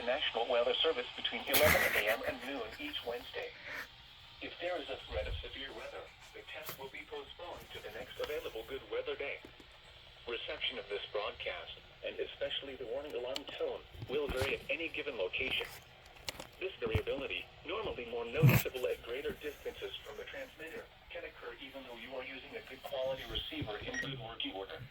the National Weather Service between 11 a.m. and noon each Wednesday. If there is a threat of severe weather, the test will be postponed to the next available good weather day. Reception of this broadcast, and especially the warning alarm tone, will vary at any given location. This variability, normally more noticeable at greater distances from the transmitter, can occur even though you are using a good quality receiver in good working order.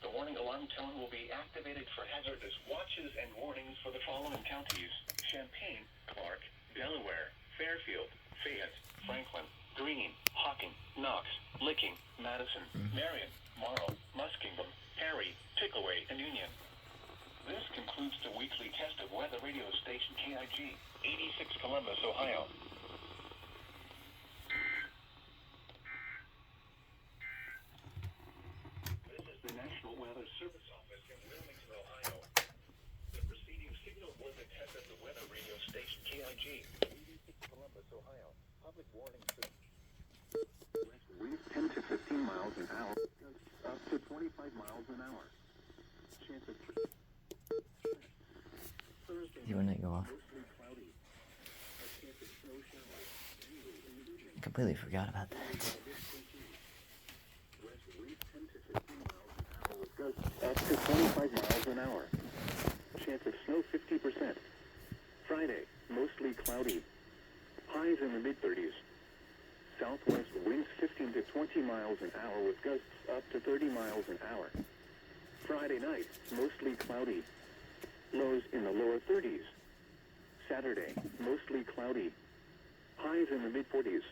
The warning alarm tone will be activated for hazardous watches and warnings for the following counties: Champaign, Clark, Delaware, Fairfield, Fayette, Franklin, Greene, Hocking, Knox, Licking, Madison, Marion, Morrow, Muskingum, Perry, Pickaway, and Union. This concludes the weekly test of weather radio station KIG86, Columbus, Ohio. This is the National Weather Service Office in Wilmington, Ohio. The preceding signal was a test of the weather radio station KIG86, Columbus, Ohio. Public warning system. Winds 10 to 15 miles an hour, up to 25 miles an hour. Chance of Thursday. You wouldn't go off. Mostly cloudy. A chance of snow showers. Completely forgot about that. West winds 10 to 15 miles an hour with gusts up to 25 miles an hour. Chance of snow 50%. Friday, mostly cloudy. Highs in the mid-30s. Southwest winds 15 to 20 miles an hour with gusts up to 30 miles an hour. Friday night, mostly cloudy. Lows in the lower 30s. Saturday, mostly cloudy. Highs in the mid-40s.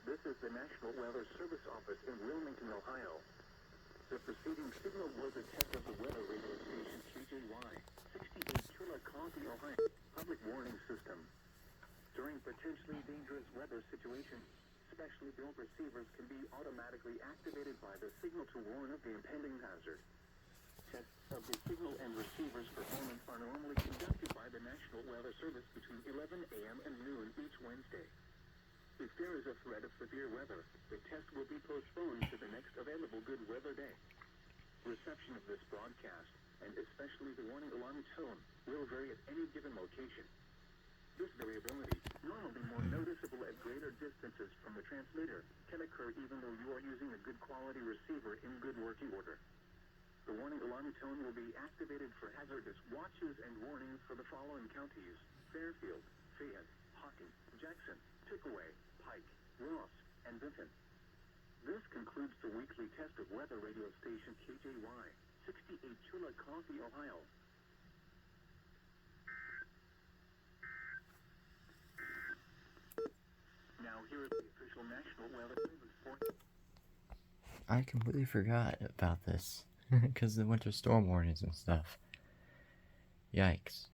This is the National Weather Service Office in Wilmington, Ohio. The preceding signal was a test of the weather radio station KJY68, Ohio public warning system. During potentially dangerous weather situations, specially built receivers can be automatically activated by the signal to warn of the impending hazard. Tests of the signal and receiver's performance are normally conducted by the National Weather Service between 11 a.m. and noon each Wednesday. If there is a threat of severe weather, the test will be postponed to the next available good weather day. Reception of this broadcast, and especially the warning alarm tone, will vary at any given location. This variability, normally more noticeable at greater distances from the transmitter, can occur even though you are using a good quality receiver in good working order. The warning alarm tone will be activated for hazardous watches and warnings for the following counties: Fairfield, Fayette, Hocking, Jackson, Pickaway, Pike, Ross, and Benton. This concludes the weekly test of weather radio station KJY68, Ohio. Now here is the official National Weather Service report. I completely forgot about this because the winter storm warnings and stuff. Yikes.